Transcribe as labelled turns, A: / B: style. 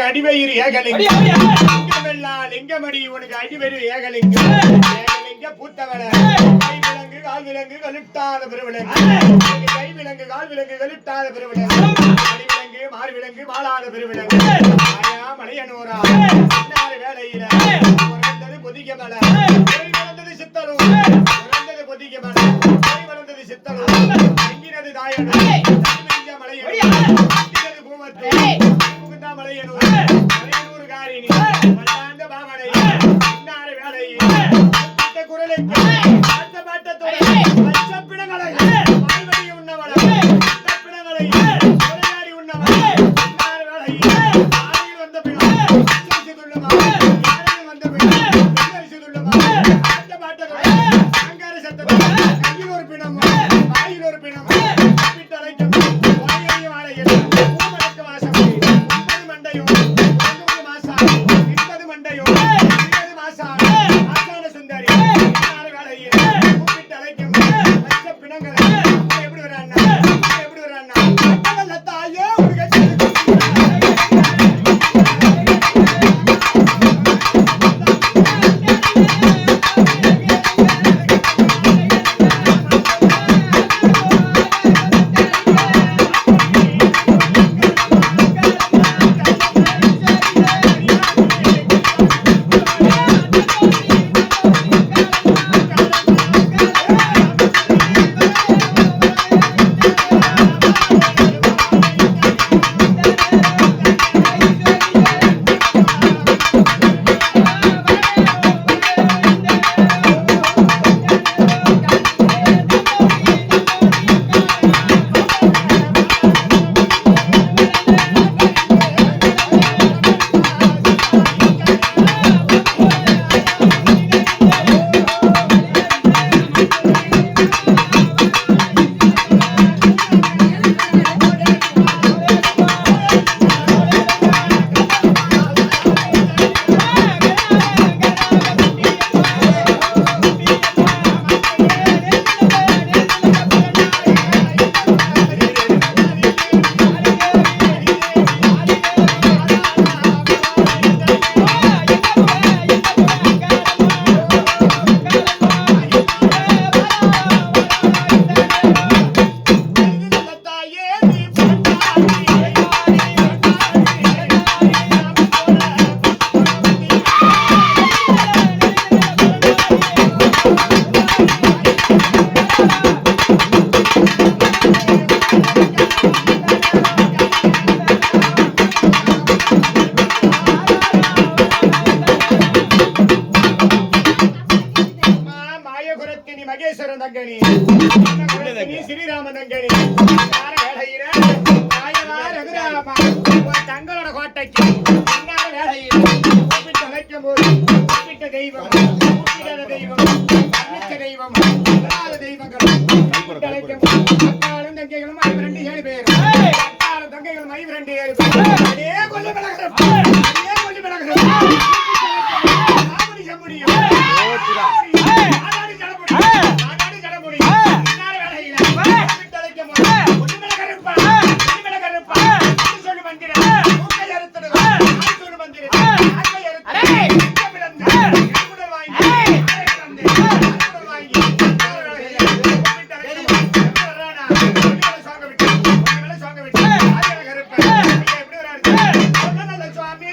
A: அடிவயிறு ஏகலிங்கம் லிங்கமடி உனக்கு அடிவயிறு ஏகலிங்கம் ஏகலிங்க பூத்தவள கை விலங்கு கால் விலங்கு கழுட்டாத பெருவிலங்கு கை விலங்கு கால் விலங்கு கழுட்டாத பெருவிலங்கு அடி விலங்கு மாறு விலங்கு மாளாத பெருவிலங்கு ஆயா மலையனூரா வேலையில வளர்ந்தது பொதிக்க மலை வளர்ந்தது சித்தலும் வளர்ந்தது பொதிக்க மலை வளர்ந்தது சித்தலும் எங்கினது தாயனு மலையனு பூமத்து மலையனூர் மலையனூர் காரினி மல்லாண்ட பாவனை இன்னாறு வேலை குரலுக்கு அந்த பாட்டத்தோட லட்சப்பிணங்களை வாழ்வழி உண்ணவளை லட்சப்பிணங்களை கொலையாடி உண்ணவளை இன்னாறு வேலை ஆணையில் வந்த பிணம் அச்சரித்துள்ளமா ஆணையில் வந்த பிணம் அச்சரித்துள்ளமா அந்த பாட்டத்தோட அங்கார சத்தத்தோட கையில் ஒரு பிணம் வாயில் ஒரு பிணம் விட்டு அழைக்கும் வாழையும் ஆலையில் பூமடக்கு வாசம் ஸ்ரீராமன் தங்களோட கோட்டைக்கு அழைக்கும் போது தெய்வம் தெய்வம் தெய்வம் தெய்வங்கள் அக்காலும் தங்கைகளும் 57 பேர் அக்காலும் தங்கைகளும் 57 பேர் கொல்லு சுவாமி